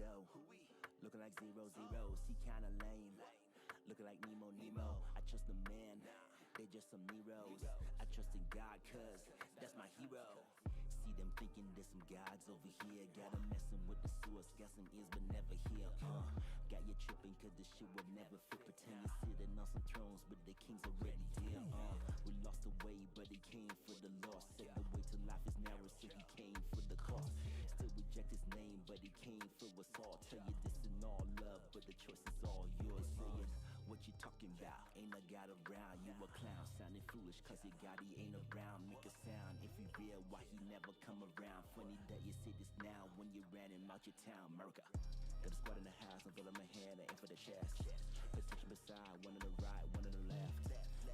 go. Looking like 0-0, see kinda lame. Looking like Nemo. I trust the man, they just some Neros. I trust in God, cause that's my hero. See them thinking there's some gods over here. Got them messing with the source, got some ears but never hear. Got you tripping cause the shit would never fit. Pretend you're sitting on some thrones, but the king's already dear. We lost the way, but he came for the lost. Said the way to life is narrow, so he came for the cost. Still reject his name, but he came for us all. Tell you this in all love, but the choice is all yours. Saying what you talking about? Ain't a God around. You a clown, sounding foolish cause your God he ain't around. Make a sound if you real, why he never come around. Funny that you say this now when you ran him out your town. America. Got a squad in the house, I'm filling my hand, I aim for the chest. Protection beside, one on the right, one on the left.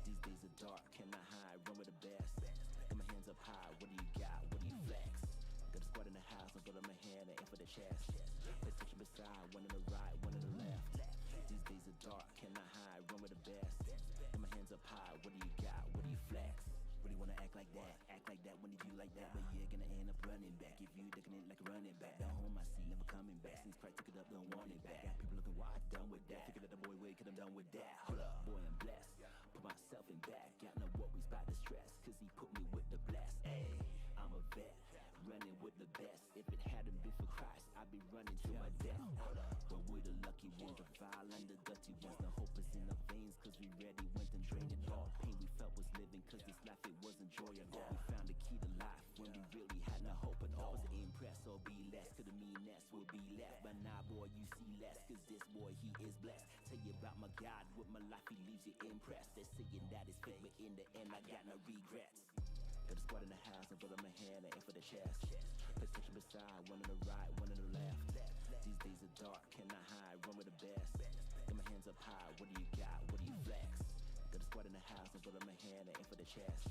These days are dark, cannot hide, run with the best. Got my hands up high, what do you got, what do you flex? Got a squad in the house, I'm filling my hand, I aim for the chest. Protection beside, one on the right, one on the left. These days are dark, cannot hide, run with the best. Got my hands up high, what do you got, what do you flex? Really wanna act like that when you do like that. But you're gonna end up running back if you looking it like a running back. Down home I see, never coming back. Since Christ took it up, don't want it back. Got people looking why I done with that. Figured that the boy way, cause I'm done with that. Hold up, boy, I'm blessed. Put myself in back. Got no worries about the stress, cause he put me with the blast. Ayy, I'm a vet, running with the best. If it hadn't been for Christ, I'd be running to my death. But we're the lucky ones, the vile and the dirty ones. The hope is in our veins, cause we ready went and drained it all. Pain we felt was living, cause this life it was enjoyable. We found the key to life when we really had no hope at all. Was it impress or be less? Cause the meanness will be left. But now, boy, you see less, cause this boy, he is blessed. Tell you about my God, with my life, he leaves you impressed. They're saying that it's fake, but in the end, I got no regrets. Got a squad in the house, I'm filling my hand, I aim for the chest. Protection beside, one on the right, one on the left. These days are dark, cannot hide, run with the best. Got my hands up high, what do you got, what do you flex? Got a squad in the house, I'm filling my hand, I aim for the chest.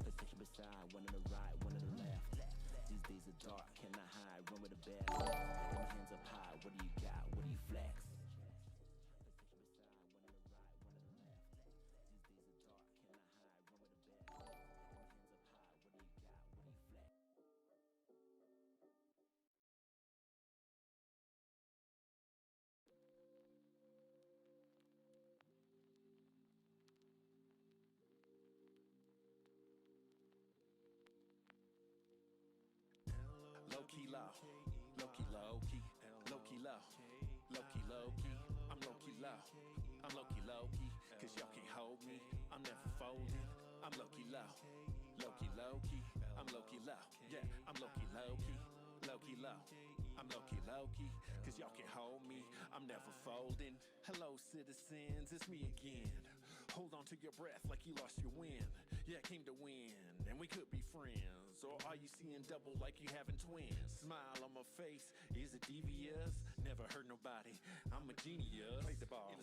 Protection beside, one on the right, one on the left. These days are dark, cannot hide, run with the best. Got my hands up high, what do you got, what do you flex? Protection beside, one on the right, one on the left. These days are dark, cannot hide, run with the best. Got my hands up high, what do you got, what do you flex? Lowkey Loki, Lowkey Loki. I'm Lowkey Loki, cause y'all can't hold me. I'm never folding. I'm Lowkey Loki. I'm Lowkey Loki. Yeah, I'm Lowkey Loki. I'm Loki, cause y'all can't hold me. I'm never folding. Hello, citizens, it's me again. Hold on to your breath like you lost your wind. Yeah, I came to win, and we could be friends. Or are you seeing double like you having twins? Smile on my face, is it devious? Never hurt nobody, I'm a genius. Play the ball,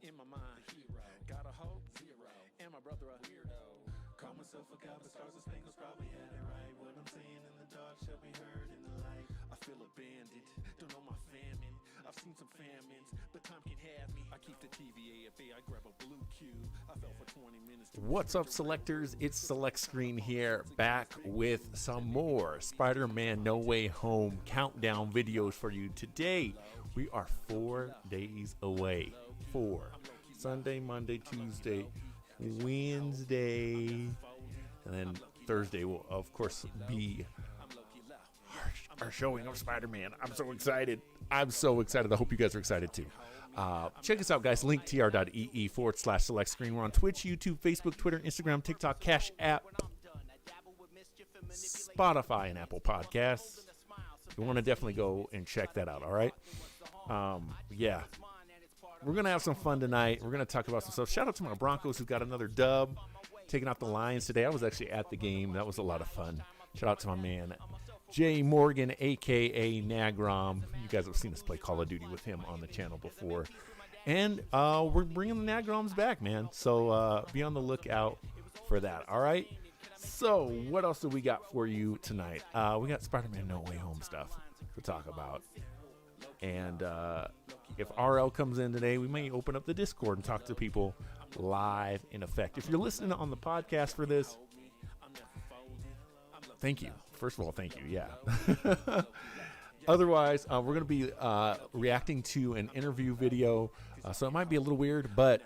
in my mind, hero. Got a hope, zero. And my brother a weirdo. Call myself a god, but stars and spangles probably had it right. What I'm saying in the dark shall be heard in the light. I feel abandoned, don't know my famine. I've seen some famines, but time can have me. I keep the TVA at bay, I grab a blue cube. I fell for 20 minutes. What's up, selectors? It's Select Screen here, back with some more Spider-Man No Way Home countdown videos for you. Today, we are 4 days away. 4. Sunday, Monday, Tuesday, Wednesday, and then Thursday will, of course, be our showing of Spider-Man. I'm so excited. I hope you guys are excited too. Check us out, guys. linktr.ee/select screen. We're on Twitch, YouTube, Facebook, Twitter, Instagram, TikTok, Cash App, Spotify, and Apple Podcasts. You want to definitely go and check that out, all right? Yeah. We're going to have some fun tonight. We're going to talk about some stuff. Shout out to my Broncos who got another dub, taking out the Lions today. I was actually at the game. That was a lot of fun. Shout out to my man, Jay Morgan, a.k.a. Nagrom. You guys have seen us play Call of Duty with him on the channel before. And we're bringing the Nagroms back, man. So be on the lookout for that, all right? So what else do we got for you tonight? We got Spider-Man No Way Home stuff to talk about. And if RL comes in today, we may open up the Discord and talk to people live in effect. If you're listening on the podcast for this, thank you. First of all, thank you. Yeah. Otherwise, we're going to be reacting to an interview video, so it might be a little weird, but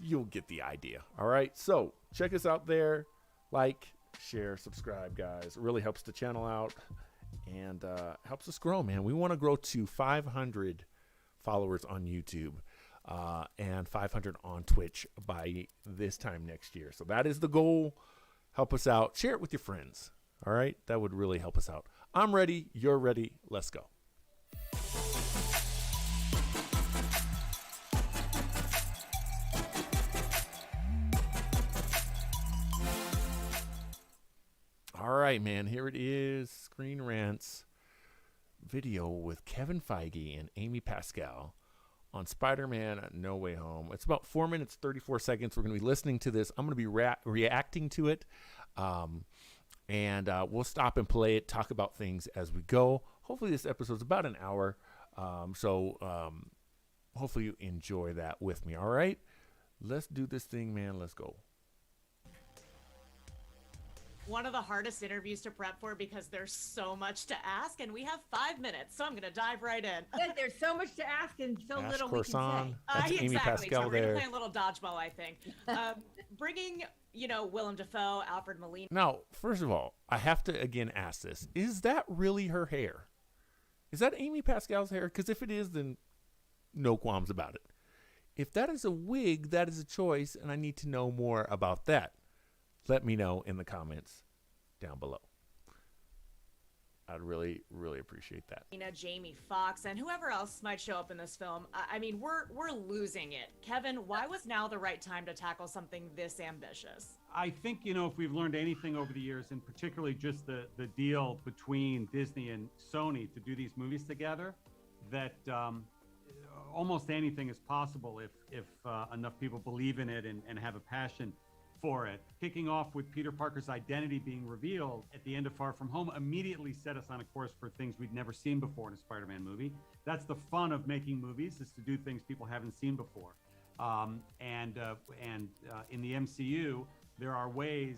you'll get the idea. All right, so check us out there. Like, share, subscribe, guys. It really helps the channel out and helps us grow, man. We want to grow to 500 followers on YouTube and 500 on Twitch by this time next year. So that is the goal. Help us out. Share it with your friends. All right, that would really help us out. I'm ready. You're ready. Let's go. All right, man. Here it is. Screen Rant's video with Kevin Feige and Amy Pascal on Spider-Man No Way Home. It's about 4 minutes, 34 seconds. We're going to be listening to this. I'm going to be reacting to it. And we'll stop and play it, talk about things as we go. Hopefully this episode's about an hour. So hopefully you enjoy that with me. All right, let's do this thing, man. Let's go. One of the hardest interviews to prep for because there's so much to ask, and we have 5 minutes, so I'm going to dive right in. Yeah, there's so much to ask and so Ask little Corson. we can say. That's Amy Exactly. Pascal So we're there. playing a little dodgeball, I think. Bringing, Willem Dafoe, Alfred Molina. Now, first of all, I have to again ask this. Is that really her hair? Is that Amy Pascal's hair? Because if it is, then no qualms about it. If that is a wig, that is a choice, and I need to know more about that. Let me know in the comments down below. I'd really, really appreciate that. Jamie Foxx, and whoever else might show up in this film. I mean, we're losing it. Kevin, why was now the right time to tackle something this ambitious? I think, if we've learned anything over the years, and particularly just the deal between Disney and Sony to do these movies together, that almost anything is possible if enough people believe in it and have a passion for it. Kicking off with Peter Parker's identity being revealed at the end of Far From Home immediately set us on a course for things we'd never seen before in a Spider-Man movie. That's the fun of making movies, is to do things people haven't seen before. And in the MCU, there are ways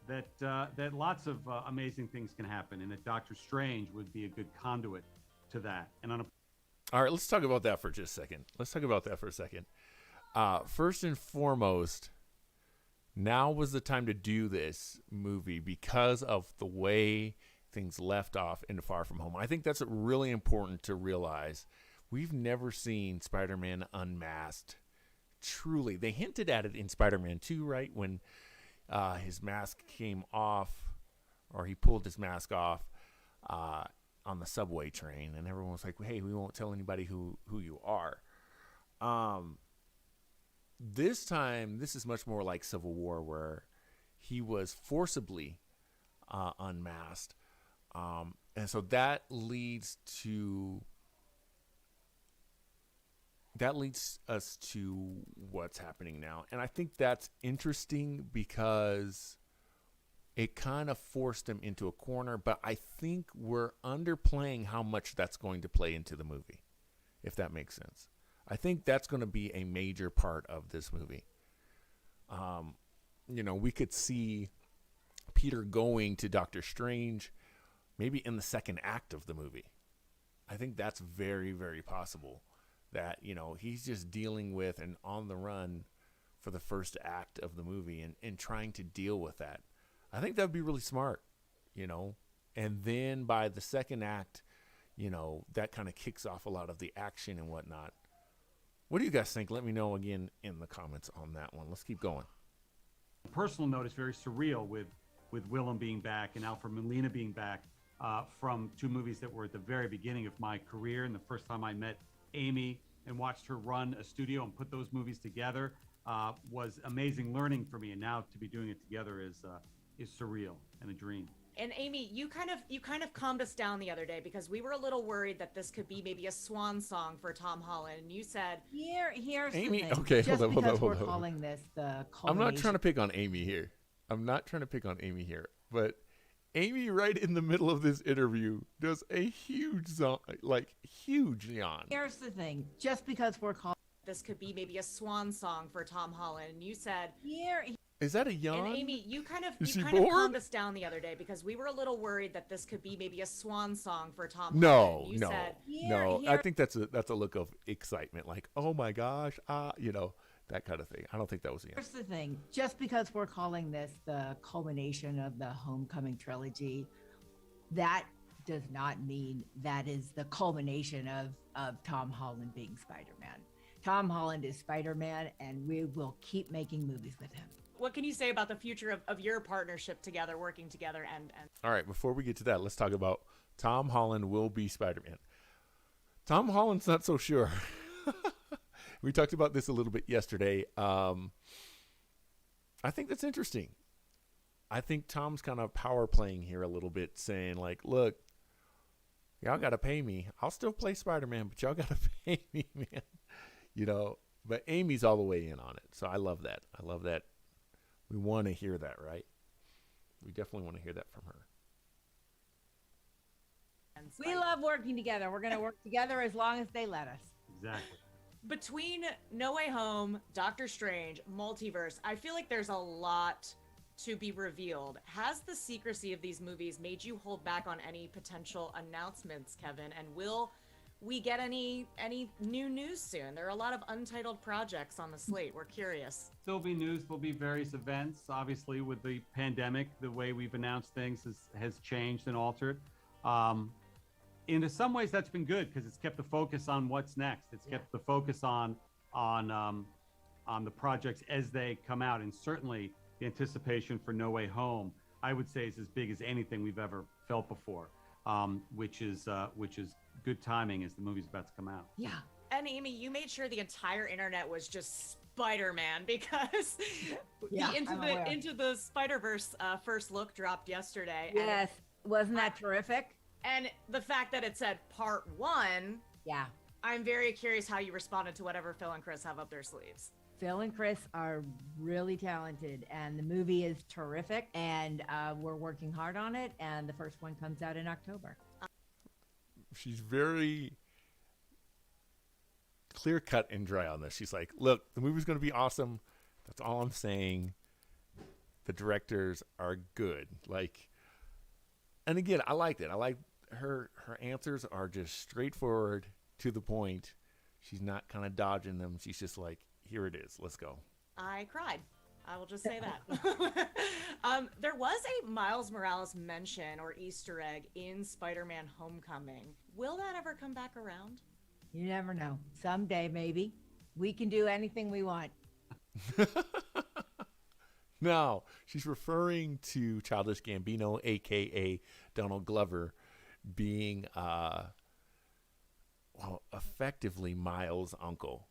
that lots of amazing things can happen, and that Doctor Strange would be a good conduit to that. And All right, let's talk about that for just a second. First and foremost, now was the time to do this movie because of the way things left off in Far From Home. I think that's really important to realize. We've never seen Spider-Man unmasked. Truly. They hinted at it in Spider-Man 2, right? When his mask came off, or he pulled his mask off on the subway train, and everyone was like, hey, we won't tell anybody who you are. This time, this is much more like Civil War, where he was forcibly unmasked. And so that leads us to what's happening now. And I think that's interesting because it kind of forced him into a corner, but I think we're underplaying how much that's going to play into the movie, if that makes sense. I think that's going to be a major part of this movie. We could see Peter going to Doctor Strange maybe in the second act of the movie. I think that's very, very possible that, he's just dealing with and on the run for the first act of the movie and trying to deal with that. I think that would be really smart, and then by the second act, that kind of kicks off a lot of the action and whatnot. What do you guys think? Let me know again in the comments on that one. Let's keep going. personal note, is very surreal with Willem being back and Alfred Molina being back from two movies that were at the very beginning of my career. And the first time I met Amy and watched her run a studio and put those movies together was amazing learning for me. And now to be doing it together is surreal and a dream. And Amy, you kind of calmed us down the other day because we were a little worried that this could be maybe a swan song for Tom Holland. And you said, here's Amy, the thing. okay, Just hold on. because we're calling this the I'm not trying culmination- to pick on Amy here. But Amy, right in the middle of this interview, does a huge yawn. Here's the thing. Just because we're calling this could be maybe a swan song for Tom Holland. And you said, Is that a yawn? And Amy, you kind of Is she calmed bored? us down the other day because we were a little worried that this could be maybe a swan song for Tom No, Holland. You no, said, no. I here- think that's a look of excitement, like, oh my gosh, that kind of thing. I don't think that was the Here's answer. the thing. Just because we're calling this the culmination of the Homecoming trilogy, that does not mean that is the culmination of Tom Holland being Spider-Man. Tom Holland is Spider-Man, and we will keep making movies with him. what can you say about the future of your partnership together, working together, and All right, before we get to that, let's talk about Tom Holland will be Spider-Man. Tom Holland's not so sure. We talked about this a little bit yesterday. I think that's interesting. I think Tom's kind of power playing here a little bit, saying like, look, y'all got to pay me. I'll still play Spider-Man, but y'all got to pay me, man. But Amy's all the way in on it. So I love that. I love that. We want to hear that, right? We definitely want to hear that from her. We love working together. We're going to work together as long as they let us. Exactly. Between No Way Home, Doctor Strange, Multiverse, I feel like there's a lot to be revealed. Has the secrecy of these movies made you hold back on any potential announcements, Kevin? And will we get any new news soon? There are a lot of untitled projects on the slate. We're curious. There'll be news. There'll be various events. Obviously, with the pandemic, the way we've announced things has changed and altered. In some ways, that's been good because it's kept the focus on what's next. It's kept the focus on the projects as they come out, and certainly the anticipation for No Way Home, I would say, is as big as anything we've ever felt before, which is good timing as the movie's about to come out. Yeah. And Amy, you made sure the entire internet was just Spider-Man because Yeah, I'm aware. Into the Spider-Verse first look dropped yesterday. Yes. Wasn't that terrific? And the fact that it said part 1, Yeah. I'm very curious how you responded to whatever Phil and Chris have up their sleeves. Phil and Chris are really talented, and the movie is terrific, and we're working hard on it, and the first one comes out in October. She's very clear cut and dry on this. She's like, look, the movie's going to be awesome. That's all I'm saying. The directors are good. Like, and again, I liked it. I like her answers are just straightforward, to the point. She's not kind of dodging them. She's just like, here it is. Let's go. I cried. I will just say that. There was a Miles Morales mention or Easter egg in Spider-Man Homecoming. Will that ever come back around? You never know. Someday, maybe. We can do anything we want. No, she's referring to Childish Gambino, a.k.a. Donald Glover, being effectively Miles' uncle.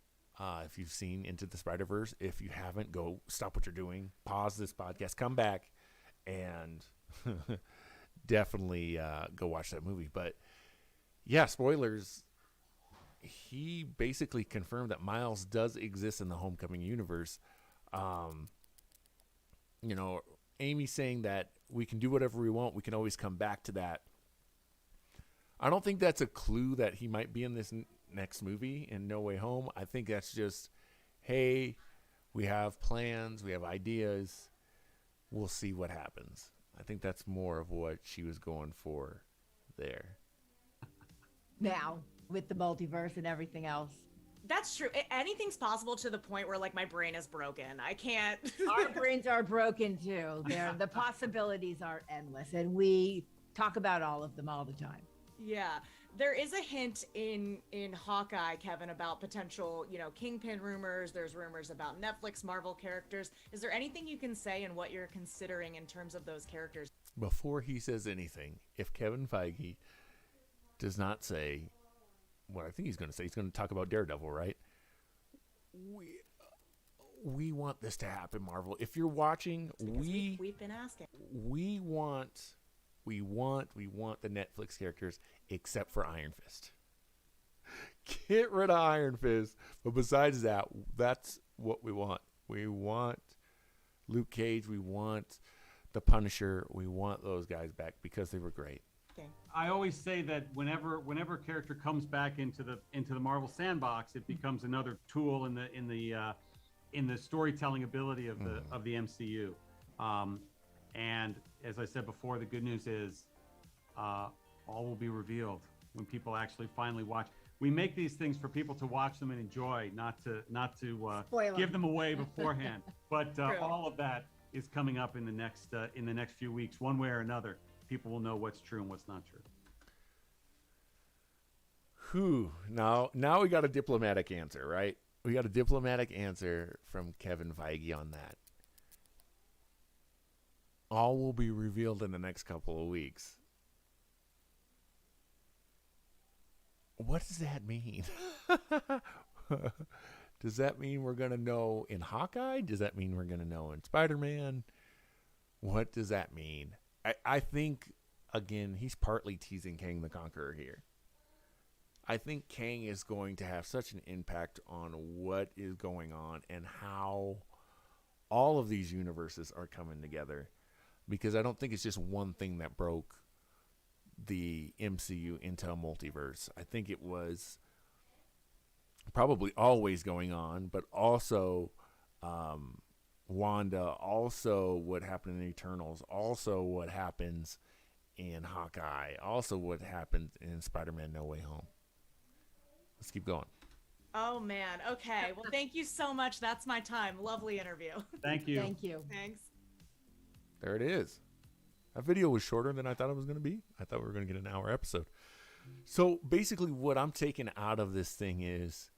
If you've seen Into the Spider-Verse, if you haven't, go stop what you're doing, pause this podcast, come back, and definitely go watch that movie. But yeah, spoilers. He basically confirmed that Miles does exist in the Homecoming universe. Amy saying that we can do whatever we want. We can always come back to that. I don't think that's a clue that he might be in this next movie in No Way Home. I think that's just, hey, we have plans, we have ideas. We'll see what happens. I think that's more of what she was going for there. Now, with the multiverse and everything else. That's true. Anything's possible to the point where, like, my brain is broken. I can't. Our brains are broken too. The possibilities are endless, and we talk about all of them all the time. Yeah. There is a hint in Hawkeye, Kevin, about potential, Kingpin rumors. There's rumors about Netflix Marvel characters. Is there anything you can say in what you're considering in terms of those characters? Before he says anything, if Kevin Feige does not say what I think he's going to say, he's going to talk about Daredevil, right? We want this to happen, Marvel. If you're watching, we've been asking. We want the Netflix characters, except for Iron Fist. Get rid of Iron Fist. But besides that, that's what we want. We want Luke Cage. We want the Punisher. We want those guys back because they were great. I always say that whenever a character comes back into the Marvel sandbox, it becomes another tool in in the storytelling ability of the MCU. And as I said before, the good news is all will be revealed when people actually finally watch. We make these things for people to watch them and enjoy, not to give them away beforehand. But all of that is coming up in the next few weeks, one way or another. People will know what's true and what's not true. Whew. Now we got a diplomatic answer, right? We got a diplomatic answer from Kevin Feige on that. All will be revealed in the next couple of weeks. What does that mean? Does that mean we're going to know in Hawkeye? Does that mean we're going to know in Spider-Man? What does that mean? I think, again, he's partly teasing Kang the Conqueror here. I think Kang is going to have such an impact on what is going on and how all of these universes are coming together, because I don't think it's just one thing that broke the MCU into a multiverse. I think it was probably always going on, but also Wanda, also what happened in Eternals, also what happens in Hawkeye, also what happened in Spider-Man No Way Home. Let's keep going. Oh, man. Okay. Well, thank you so much. That's my time. Lovely interview. Thank you. Thank you. Thanks. There it is. That video was shorter than I thought it was going to be. I thought we were going to get an hour episode. So basically what I'm taking out of this thing is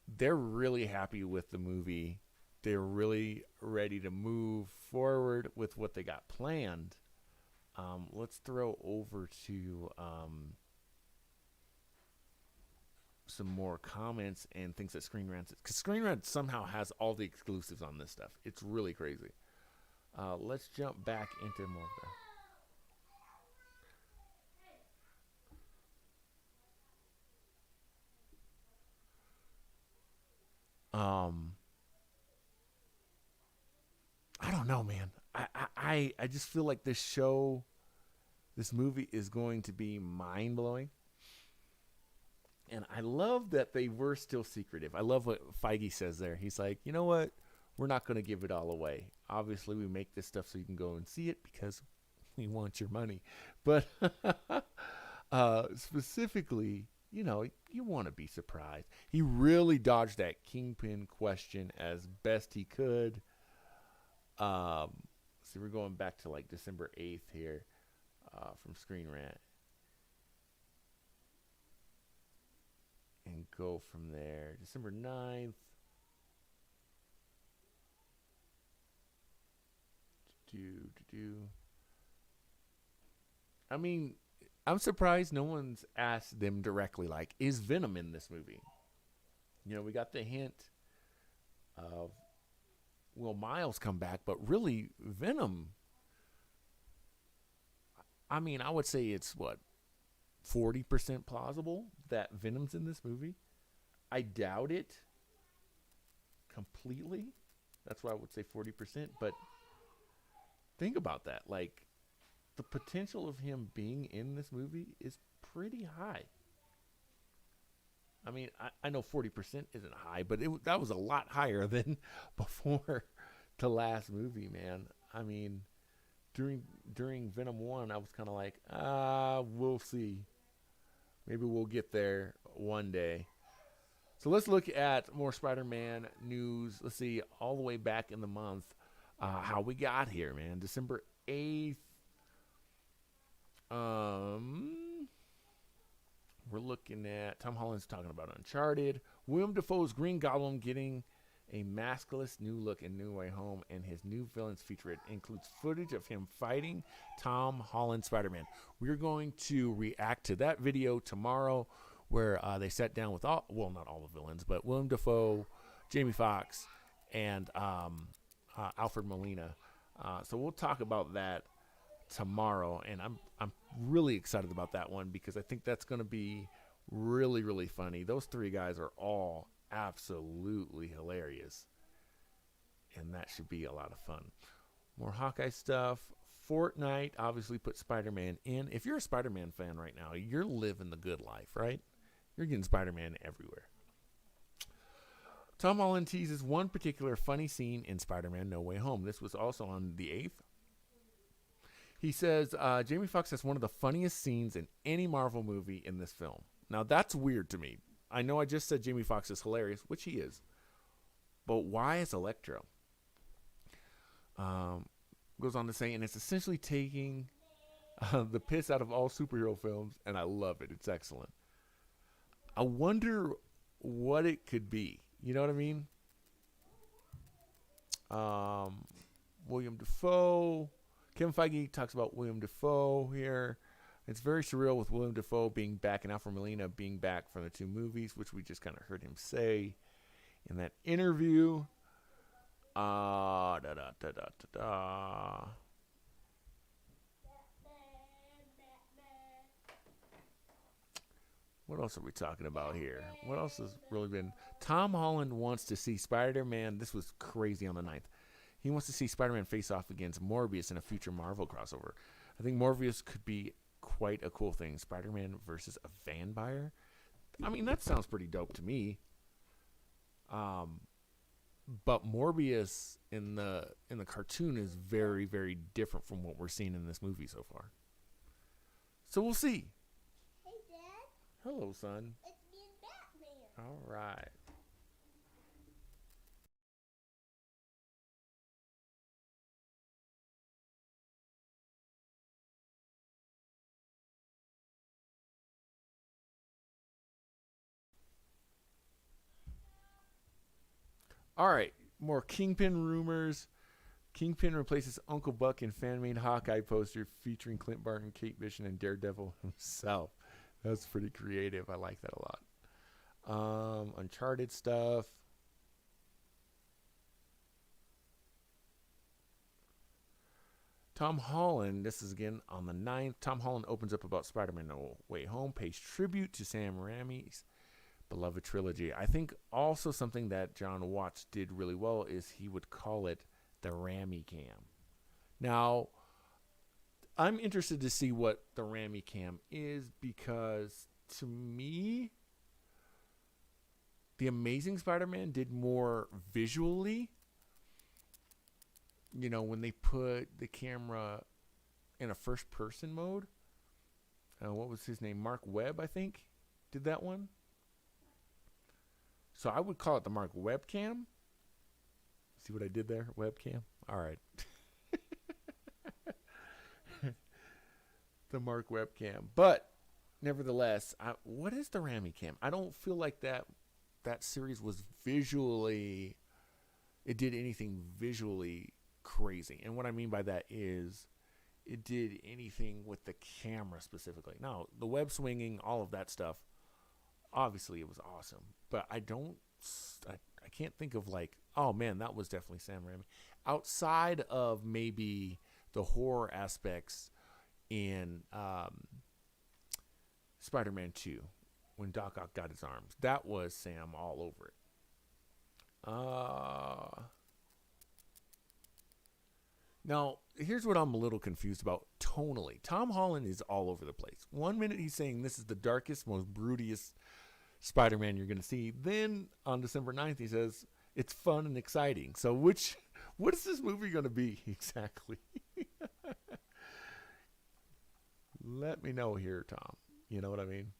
they're really happy with the movie. They're really ready to move forward with what they got planned. Let's throw over to some more comments and things that Screen Rant, because Screen Rant somehow has all the exclusives on this stuff. It's really crazy. Let's jump back into more of that. I don't know, man. I just feel like this movie is going to be mind-blowing. And I love that they were still secretive. I love what Feige says there. He's like, you know what? We're not going to give it all away. Obviously, we make this stuff so you can go and see it because we want your money. But specifically, you want to be surprised. He really dodged that Kingpin question as best he could. So we're going back to like December 8th here from Screen Rant. And go from there. December 9th. I mean, I'm surprised no one's asked them directly, like, is Venom in this movie? We got the hint of, will Miles come back? But really, Venom, I mean, I would say it's, 40% plausible that Venom's in this movie. I doubt it completely. That's why I would say 40%. But think about that. Like, the potential of him being in this movie is pretty high. I mean, I know 40% isn't high, but that was a lot higher than before the last movie, man. I mean, during Venom 1, I was kind of like, we'll see. Maybe we'll get there one day. So let's look at more Spider-Man news. Let's see, all the way back in the month, how we got here, man. December 8th. We're looking at Tom Holland's talking about Uncharted. William Dafoe's Green Goblin getting a maskless new look in No Way Home, and his new villains feature. It includes footage of him fighting Tom Holland Spider-Man. We're going to react to that video tomorrow, where they sat down with not all the villains, but Willem Dafoe, Jamie Foxx, and Alfred Molina. So we'll talk about that tomorrow, and I'm really excited about that one because I think that's going to be really, really funny. Those three guys are all absolutely hilarious, and that should be a lot of fun. More Hawkeye stuff. Fortnite obviously put Spider-Man in. If you're a Spider-Man fan right now, you're living the good life, right? You're getting Spider-Man everywhere. Tom Holland teases one particular funny scene in Spider-Man No Way Home. This was also on the 8th. He says, Jamie Foxx has one of the funniest scenes in any Marvel movie in this film. Now, that's weird to me. I know I just said Jamie Foxx is hilarious, which he is. But why is Electro? Goes on to say, and it's essentially taking the piss out of all superhero films, and I love it. It's excellent. I wonder what it could be. You know what I mean? William Dafoe. Kevin Feige talks about William Dafoe here. It's very surreal with William Dafoe being back and Alfred Molina being back from the 2 movies, which we just kind of heard him say in that interview. What else are we talking about here? What else has really been? Tom Holland wants to see Spider-Man. This was crazy on the 9th. He wants to see Spider-Man face off against Morbius in a future Marvel crossover. I think Morbius could be quite a cool thing. Spider-Man versus a vampire. I mean, that sounds pretty dope to me. But Morbius in the cartoon is very, very different from what we're seeing in this movie so far. So we'll see. Hey, Dad. Hello, son. It's me and Batman. All right. All right, more Kingpin rumors. Kingpin replaces Uncle Buck in fan-made Hawkeye poster featuring Clint Barton, Kate Bishop, and Daredevil himself. That's pretty creative. I like that a lot. Uncharted stuff. Tom Holland, this is again on the 9th. Tom Holland opens up about Spider-Man No Way Home, pays tribute to Sam Raimi's beloved trilogy. I think also something that John Watts did really well is he would call it the Raimi Cam. Now, I'm interested to see what the Raimi Cam is because to me, The Amazing Spider-Man did more visually. You know, when they put the camera in a first-person mode. What was his name? Mark Webb, I think, did that one. So I would call it the Mark Webb cam. See what I did there? Webcam. All right. The Mark Webb cam. But nevertheless, what is the Raimi cam? I don't feel like that series was visually, it did anything visually crazy. And what I mean by that is it did anything with the camera specifically. Now, the web swinging, all of that stuff, obviously it was awesome. But I can't think of like, oh man, that was definitely Sam Raimi. Outside of maybe the horror aspects in Spider-Man 2, when Doc Ock got his arms, that was Sam all over it. Now, here's what I'm a little confused about tonally. Tom Holland is all over the place. One minute he's saying this is the darkest, most broodiest Spider-Man you're going to see. Then on December 9th, he says it's fun and exciting. So what is this movie going to be exactly? Let me know here, Tom. You know what I mean?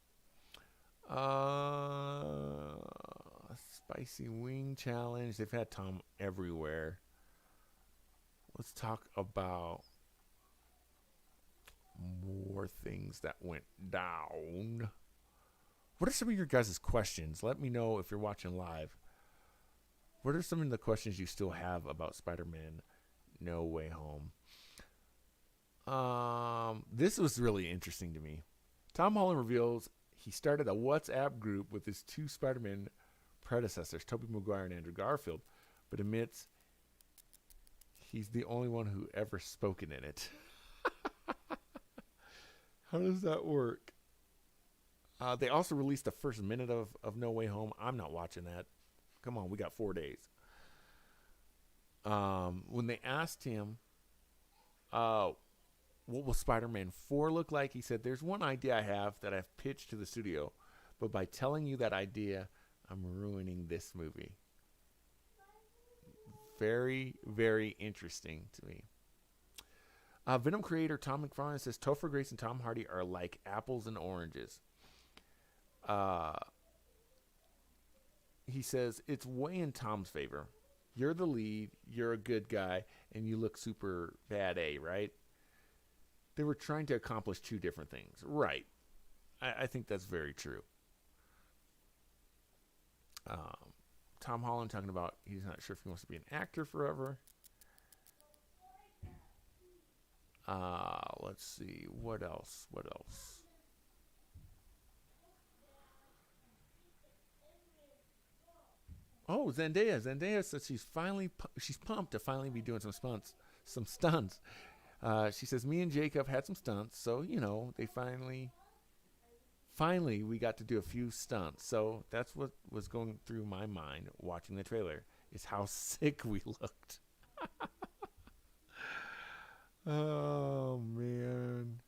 Spicy wing challenge. They've had Tom everywhere. Let's talk about more things that went down. What are some of your guys' questions? Let me know if you're watching live. What are some of the questions you still have about Spider-Man No Way Home? This was really interesting to me. Tom Holland reveals he started a WhatsApp group with his 2 Spider-Man predecessors, Tobey Maguire and Andrew Garfield, but admits he's the only one who ever spoken in it. How does that work? They also released the first minute of No Way Home. I'm not watching that. Come on, we got 4 days. When they asked him, what will Spider-Man 4 look like? He said, there's one idea I have that I've pitched to the studio, but by telling you that idea, I'm ruining this movie. very, very interesting to me. Venom creator Tom McFarlane says Topher Grace and Tom Hardy are like apples and oranges. He says it's way in Tom's favor. You're the lead, you're a good guy, and you look super bad A, right? They were trying to accomplish two different things. Right. I think that's very true. Tom Holland talking about he's not sure if he wants to be an actor forever. Let's see. What else? Oh, Zendaya. Zendaya says she's pumped to finally be doing some stunts. She says, me and Jacob had some stunts, so, they finally we got to do a few stunts. So that's what was going through my mind watching the trailer, is how sick we looked. Oh, man.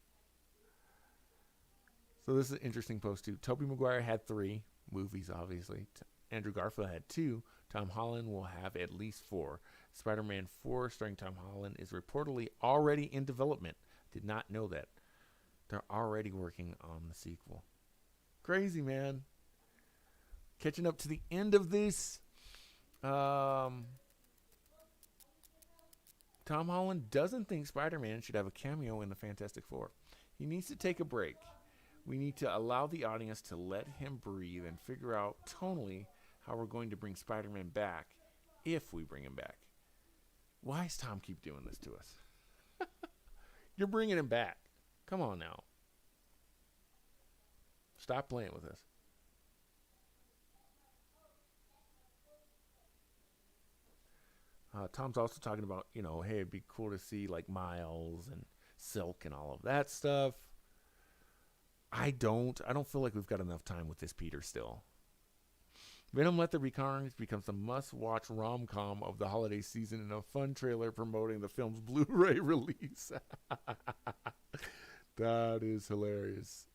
So this is an interesting post, too. Tobey Maguire had 3 movies, obviously. Andrew Garfield had 2. Tom Holland will have at least 4. Spider-Man 4 starring Tom Holland is reportedly already in development. Did not know that. They're already working on the sequel. Crazy, man. Catching up to the end of this. Tom Holland doesn't think Spider-Man should have a cameo in the Fantastic Four. He needs to take a break. We need to allow the audience to let him breathe and figure out tonally how we're going to bring Spider-Man back, if we bring him back. Why does Tom keep doing this to us? You're bringing him back. Come on now. Stop playing with us. Tom's also talking about, hey, it'd be cool to see like Miles and Silk and all of that stuff. I don't feel like we've got enough time with this Peter still. Venom Let There Be Carnage becomes a must-watch rom-com of the holiday season in a fun trailer promoting the film's Blu-ray release. That is hilarious.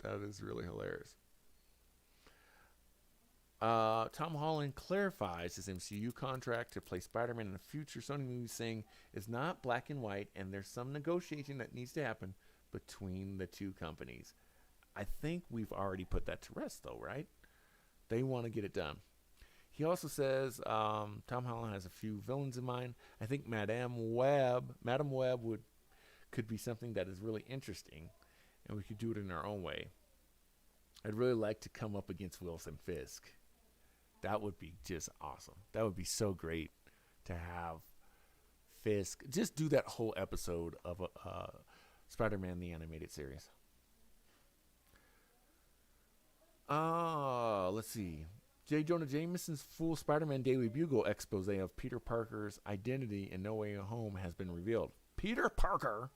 That is really hilarious. Tom Holland clarifies his MCU contract to play Spider-Man in a future Sony movie, saying it's not black and white and there's some negotiation that needs to happen between the two companies. I think we've already put that to rest, though, right? They want to get it done. He also says Tom Holland has a few villains in mind. I think Madame Web could be something that is really interesting, and we could do it in our own way. I'd really like to come up against Wilson Fisk. That would be just awesome. That would be so great to have Fisk just do that whole episode of Spider-Man the Animated Series. Let's see. J. Jonah Jameson's full Spider-Man Daily Bugle expose of Peter Parker's identity in No Way Home has been revealed. Peter Parker,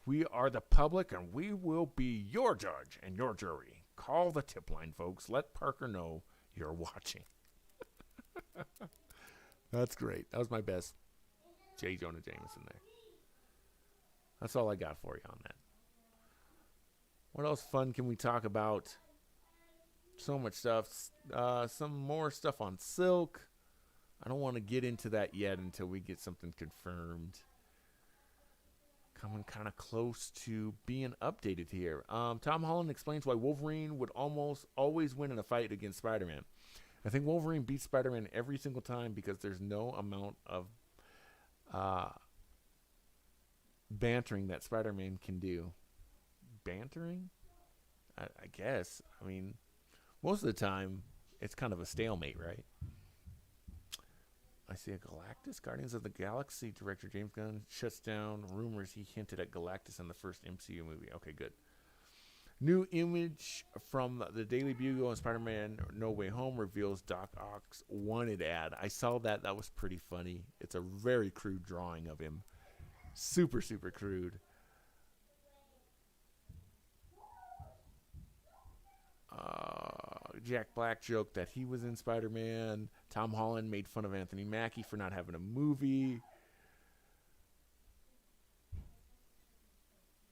we are the public and we will be your judge and your jury. Call the tip line, folks. Let Parker know you're watching. That's great. That was my best J. Jonah Jameson there. That's all I got for you on that. What else fun can we talk about? So much stuff. Some more stuff on Silk. I don't want to get into that yet until we get something confirmed. Coming kind of close to being updated here. Tom Holland explains why Wolverine would almost always win in a fight against Spider-Man. I think Wolverine beats Spider-Man every single time because there's no amount of bantering that Spider-Man can do. Bantering? I guess. I mean, most of the time, it's kind of a stalemate, right? I see a Galactus. Guardians of the Galaxy director James Gunn shuts down rumors he hinted at Galactus in the first MCU movie. Okay, good. New image from the Daily Bugle and Spider-Man No Way Home reveals Doc Ock's wanted ad. I saw that. That was pretty funny. It's a very crude drawing of him. Super, super crude. Jack Black joked that he was in Spider-Man. Tom Holland made fun of Anthony Mackie for not having a movie.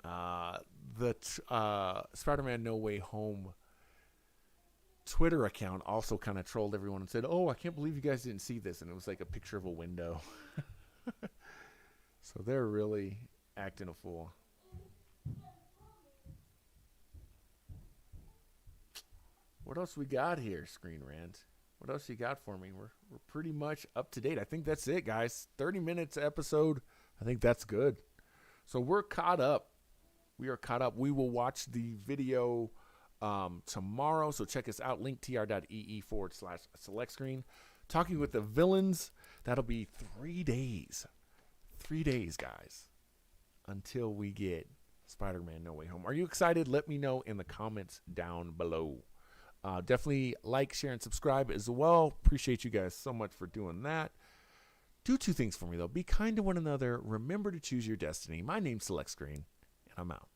The Spider-Man No Way Home Twitter account also kind of trolled everyone and said, "Oh, I can't believe you guys didn't see this," and it was like a picture of a window. So they're really acting a fool. What else we got here, Screen Rant? What else you got for me? We're pretty much up to date. I think that's it, guys. 30 minutes episode. I think that's good. So we're caught up. We are caught up. We will watch the video tomorrow. So check us out. linktr.ee/select screen. Talking with the villains. That'll be 3 days. 3 days, guys, until we get Spider-Man No Way Home. Are you excited? Let me know in the comments down below. Definitely like, share, and subscribe as well. Appreciate you guys so much for doing that. Do 2 things for me, though. Be kind to one another. Remember to choose your destiny. My name's Select Screen, and I'm out.